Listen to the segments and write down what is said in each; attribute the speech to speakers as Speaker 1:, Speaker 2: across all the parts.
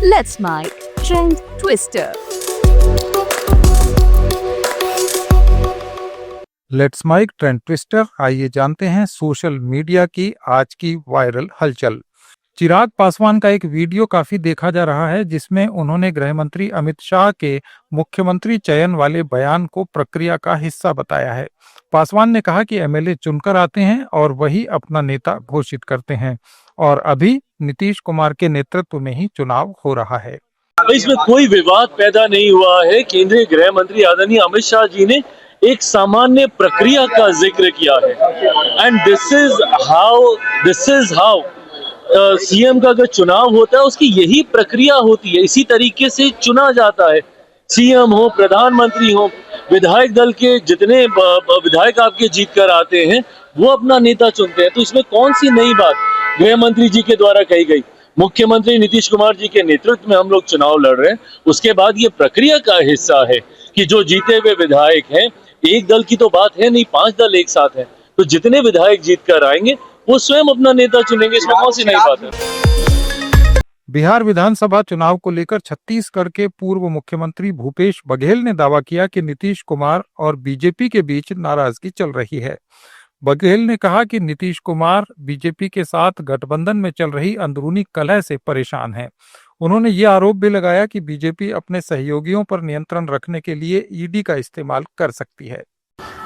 Speaker 1: Let's Mic Trend Twister.
Speaker 2: Let's mic trend twister. आइए जानते हैं सोशल मीडिया की आज की वायरल हलचल। चिराग पासवान का एक वीडियो काफी देखा जा रहा है, जिसमें उन्होंने गृह मंत्री अमित शाह के मुख्यमंत्री चयन वाले बयान को प्रक्रिया का हिस्सा बताया है। पासवान ने कहा कि एमएलए चुनकर आते हैं और वही अपना नेता घोषित करते हैं और अभी नीतीश कुमार के नेतृत्व में ही चुनाव हो रहा है।
Speaker 3: इसमें कोई विवाद पैदा नहीं हुआ है। केंद्रीय गृह मंत्री आदरणीय अमित शाह जी ने एक सामान्य प्रक्रिया का जिक्र किया है and this is how CM का अगर चुनाव होता है उसकी यही प्रक्रिया होती है। इसी तरीके से चुना जाता है। सीएम हो, प्रधानमंत्री हो, विधायक दल के जितने विधायक आपके जीत कर आते हैं वो अपना नेता चुनते हैं। तो इसमें कौन सी नई बात गृह मंत्री जी के द्वारा कही गई। मुख्यमंत्री नीतीश कुमार जी के नेतृत्व में हम लोग चुनाव लड़ रहे हैं। उसके बाद ये प्रक्रिया का हिस्सा है कि जो जीते हुए विधायक हैं, एक दल की तो बात है नहीं, 5 दल एक साथ हैं, तो जितने विधायक जीत कर आएंगे वो स्वयं अपना नेता चुनेंगे। इसमें कौन सी नई बात है।
Speaker 2: बिहार विधानसभा चुनाव को लेकर छत्तीसगढ़ के पूर्व मुख्यमंत्री भूपेश बघेल ने दावा किया कि नीतीश कुमार और बीजेपी के बीच नाराजगी चल रही है। बघेल ने कहा कि नीतीश कुमार बीजेपी के साथ गठबंधन में चल रही अंदरूनी कलह से परेशान हैं। उन्होंने ये आरोप भी लगाया कि बीजेपी अपने सहयोगियों पर नियंत्रण रखने के लिए ईडी का इस्तेमाल कर सकती है।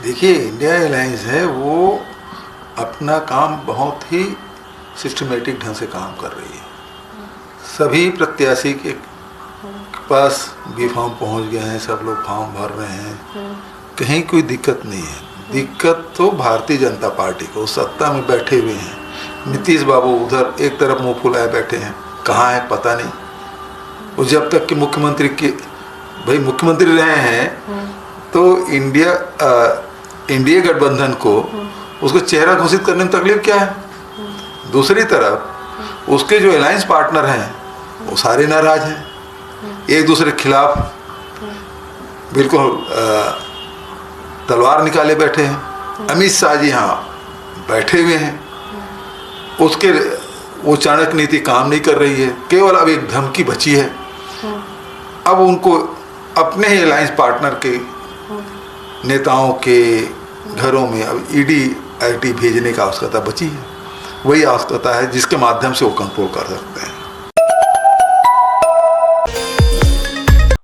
Speaker 4: देखिए, इंडिया अलायंस है वो अपना काम बहुत ही सिस्टमेटिक ढंग से काम कर रही है। सभी प्रत्याशी के पास भी फॉर्म पहुंच गए हैं, सब लोग फॉर्म भर रहे हैं, कहीं कोई दिक्कत नहीं है। दिक्कत तो भारतीय जनता पार्टी को, सत्ता में बैठे हुए हैं। नीतीश बाबू उधर एक तरफ मुंह फुलाए बैठे हैं, कहाँ है पता नहीं। वो जब तक कि मुख्यमंत्री मुख्यमंत्री रहे हैं तो इंडिया गठबंधन को उसको चेहरा घोषित करने में तकलीफ क्या है। दूसरी तरफ उसके जो अलायंस पार्टनर हैं वो सारे नाराज हैं, एक दूसरे के खिलाफ बिल्कुल तलवार निकाले बैठे हैं। अमित शाह जी यहाँ बैठे हुए हैं, उसके वो चाणक्य नीति काम नहीं कर रही है, केवल अब एक धमकी बची है। अब उनको अपने ही अलायंस पार्टनर के नेताओं के घरों में अब ईडी आईटी भेजने की आवश्यकता बची है। वही आवश्यकता है जिसके माध्यम से वो कंट्रोल कर सकते हैं।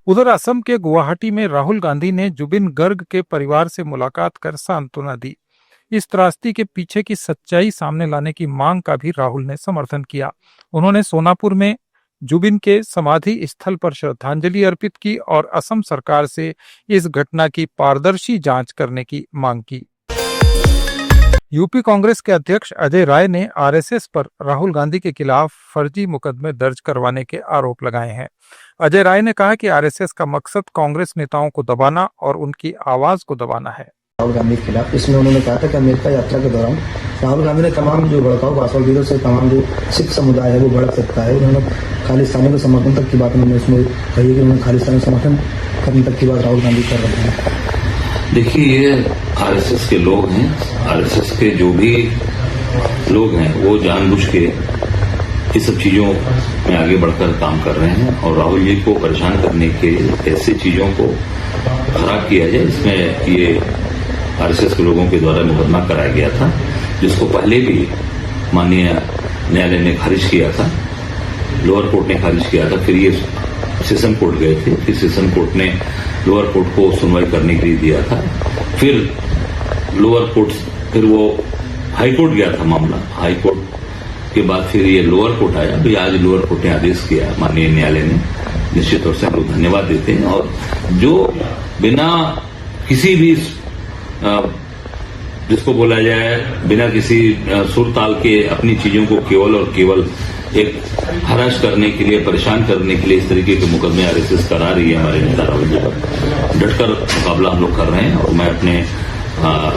Speaker 2: उधर असम के गुवाहाटी में राहुल गांधी ने जुबिन गर्ग के परिवार से मुलाकात कर सांत्वना दी। इस त्रासदी के पीछे की सच्चाई सामने लाने की मांग का भी राहुल ने समर्थन किया। उन्होंने सोनापुर में जुबिन के समाधि स्थल पर श्रद्धांजलि अर्पित की और असम सरकार से इस घटना की पारदर्शी जांच करने की मांग की। यूपी कांग्रेस के अध्यक्ष अजय राय ने आरएसएस पर राहुल गांधी के खिलाफ फर्जी मुकदमे दर्ज करवाने के आरोप लगाए हैं। अजय राय ने कहा कि आरएसएस का मकसद कांग्रेस नेताओं को दबाना और उनकी आवाज को दबाना है।
Speaker 5: राहुल गांधी के खिलाफ इसमें उन्होंने कहा था कि अमेरिका यात्रा के दौरान राहुल गांधी ने तमाम जो भड़काऊ भाषणों से तमाम जो सिख समुदाय है वो भड़क सकता है। उन्होंने खालिस्तानी के समर्थन तक की बात उन्होंने इसमें कही कि उन्होंने खालिस्तानी समर्थन करने तक की बात राहुल गांधी कर रहे हैं।
Speaker 6: देखिए, ये आरएसएस के लोग हैं। आरएसएस के जो भी लोग हैं वो जानबूझ के ये सब चीजों में आगे बढ़कर काम कर रहे हैं और राहुल जी को परेशान करने के ऐसी चीजों को खराब किया जाए, इसमें ये आरएसएस के लोगों के द्वारा मुकदमा कराया गया था, जिसको पहले भी माननीय न्यायालय ने खारिज किया था, लोअर कोर्ट ने खारिज किया था। फिर ये सेशन कोर्ट गए थे, फिर सेशन कोर्ट ने लोअर कोर्ट को सुनवाई करने के लिए दिया था। फिर लोअर कोर्ट, फिर वो हाई कोर्ट गया था मामला, हाई कोर्ट के बाद फिर ये लोअर कोर्ट आया। तो आज लोअर कोर्ट ने आदेश किया माननीय न्यायालय ने, निश्चित तौर से हम लोग धन्यवाद देते हैं। और जो बिना किसी भी जिसको बोला जाए बिना किसी सुर ताल के अपनी चीजों को केवल और केवल एक हराश करने के लिए, परेशान करने के लिए इस तरीके के मुकदमे आरएसएस करा रही है हमारे नेता राहुल जी पर। डटकर मुकाबला हम लोग कर रहे हैं और मैं अपने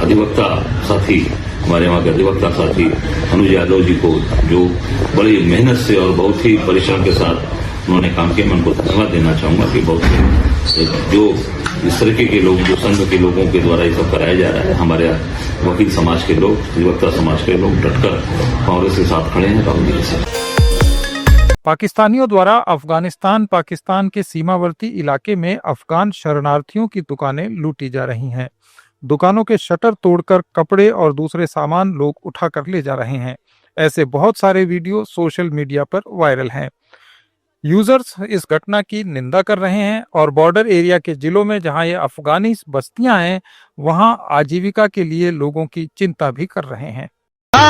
Speaker 6: अधिवक्ता साथी, हमारे वहाँ के अधिवक्ता साथी अनुज यादव जी को, जो बड़ी मेहनत से और बहुत ही परिश्रम के साथ उन्होंने काम किया, मैं उनको धन्यवाद देना चाहूंगा कि बहुत ही जो इस तरीके के लोग, जो संघ के लोगों के द्वारा ये सब कराया जा रहा है, हमारे वकील समाज के लोग, अधिवक्ता समाज के लोग डटकर कांग्रेस के साथ खड़े हैं, राहुल जी के साथ।
Speaker 2: पाकिस्तानियों द्वारा अफगानिस्तान पाकिस्तान के सीमावर्ती इलाके में अफगान शरणार्थियों की दुकानें लूटी जा रही हैं। दुकानों के शटर तोड़कर कपड़े और दूसरे सामान लोग उठाकर ले जा रहे हैं। ऐसे बहुत सारे वीडियो सोशल मीडिया पर वायरल हैं। यूजर्स इस घटना की निंदा कर रहे हैं और बॉर्डर एरिया के जिलों में जहां ये अफगानी बस्तियां हैं वहां आजीविका के लिए लोगों की चिंता भी कर रहे हैं।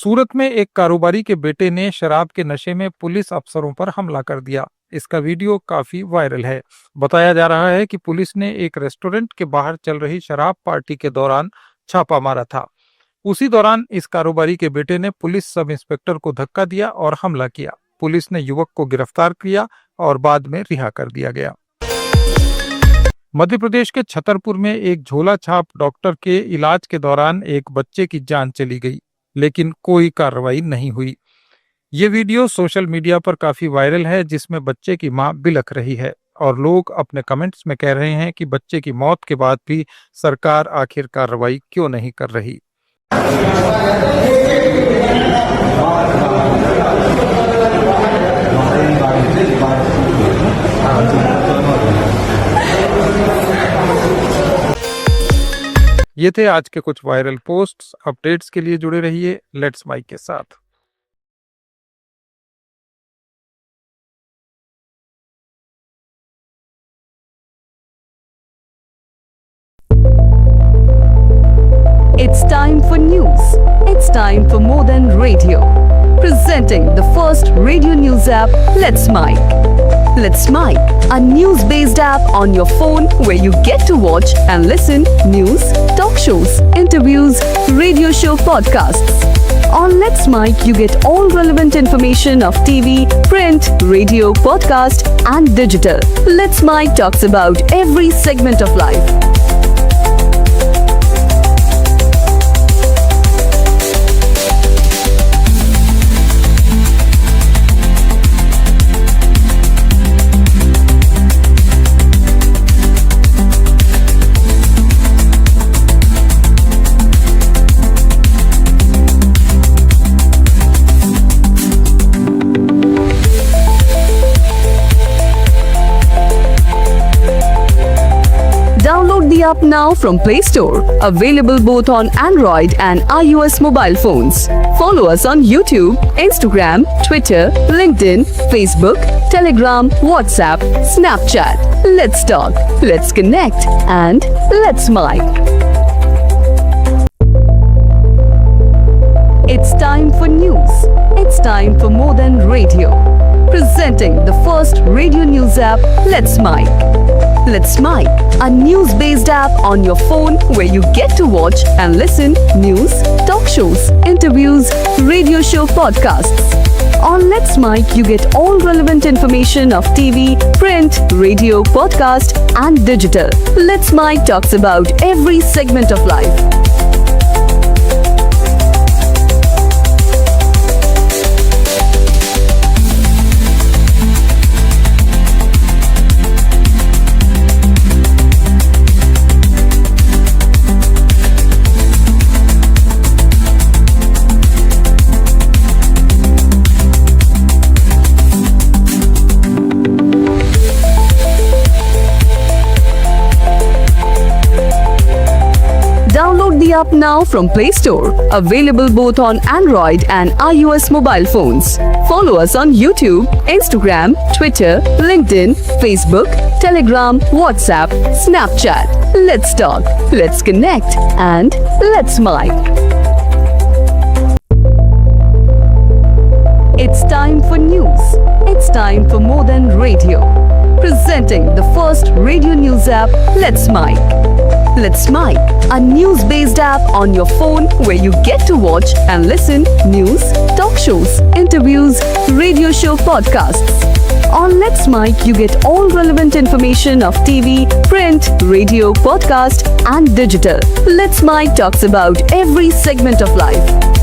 Speaker 2: सूरत में एक कारोबारी के बेटे ने शराब के नशे में पुलिस अफसरों पर हमला कर दिया। इसका वीडियो काफी वायरल है। बताया जा रहा है कि पुलिस ने एक रेस्टोरेंट के बाहर चल रही शराब पार्टी के दौरान छापा मारा था। उसी दौरान इस कारोबारी के बेटे ने पुलिस सब इंस्पेक्टर को धक्का दिया और हमला किया। पुलिस ने युवक को गिरफ्तार किया और बाद में रिहा कर दिया गया। मध्य प्रदेश के छतरपुर में एक झोला छाप डॉक्टर के इलाज के दौरान एक बच्चे की जान चली गई, लेकिन कोई कार्रवाई नहीं हुई। ये वीडियो सोशल मीडिया पर काफी वायरल है, जिसमें बच्चे की मां बिलख रही है और लोग अपने कमेंट्स में कह रहे हैं कि बच्चे की मौत के बाद भी सरकार आखिर कार्रवाई क्यों नहीं कर रही। ये थे आज के कुछ वायरल पोस्ट्स। अपडेट्स के लिए जुड़े रहिए लेट्स माइक के साथ।
Speaker 1: It's time for news. It's time for more than radio. Presenting the first radio news app, Let's Mike. Let's Mike, a news-based app on your phone where you get to watch and listen news, talk shows, interviews, radio show podcasts. On Let's Mike, you get all relevant information of TV, print, radio, podcast, and digital. Let's Mike talks about every segment of life. Download the app now from Play Store. Available both on Android and iOS mobile phones. Follow us on YouTube, Instagram, Twitter, LinkedIn, Facebook, Telegram, WhatsApp, Snapchat. Let's talk, let's connect, and let's Mike. It's time for news. It's time for more than radio. Presenting the first radio news app, Let's Mike. Let's Mike, a news-based app on your phone where you get to watch and listen news, talk shows, interviews, radio show podcasts. On Let's Mike, you get all relevant information of TV, print, radio, podcast, and digital. Let's Mike talks about every segment of life. Download the app now from Play Store. Available both on Android and iOS mobile phones. Follow us on YouTube, Instagram, Twitter, LinkedIn, Facebook, Telegram, WhatsApp, Snapchat. Let's talk, let's connect, and let's Mike. It's time for news. It's time for more than radio. Presenting the first radio news app, Let's Mike. Let's Mike, a news-based app on your phone where you get to watch and listen news, talk shows, interviews, radio show podcasts. On Let's Mike, you get all relevant information of TV, print, radio, podcast, and digital. Let's Mike talks about every segment of life.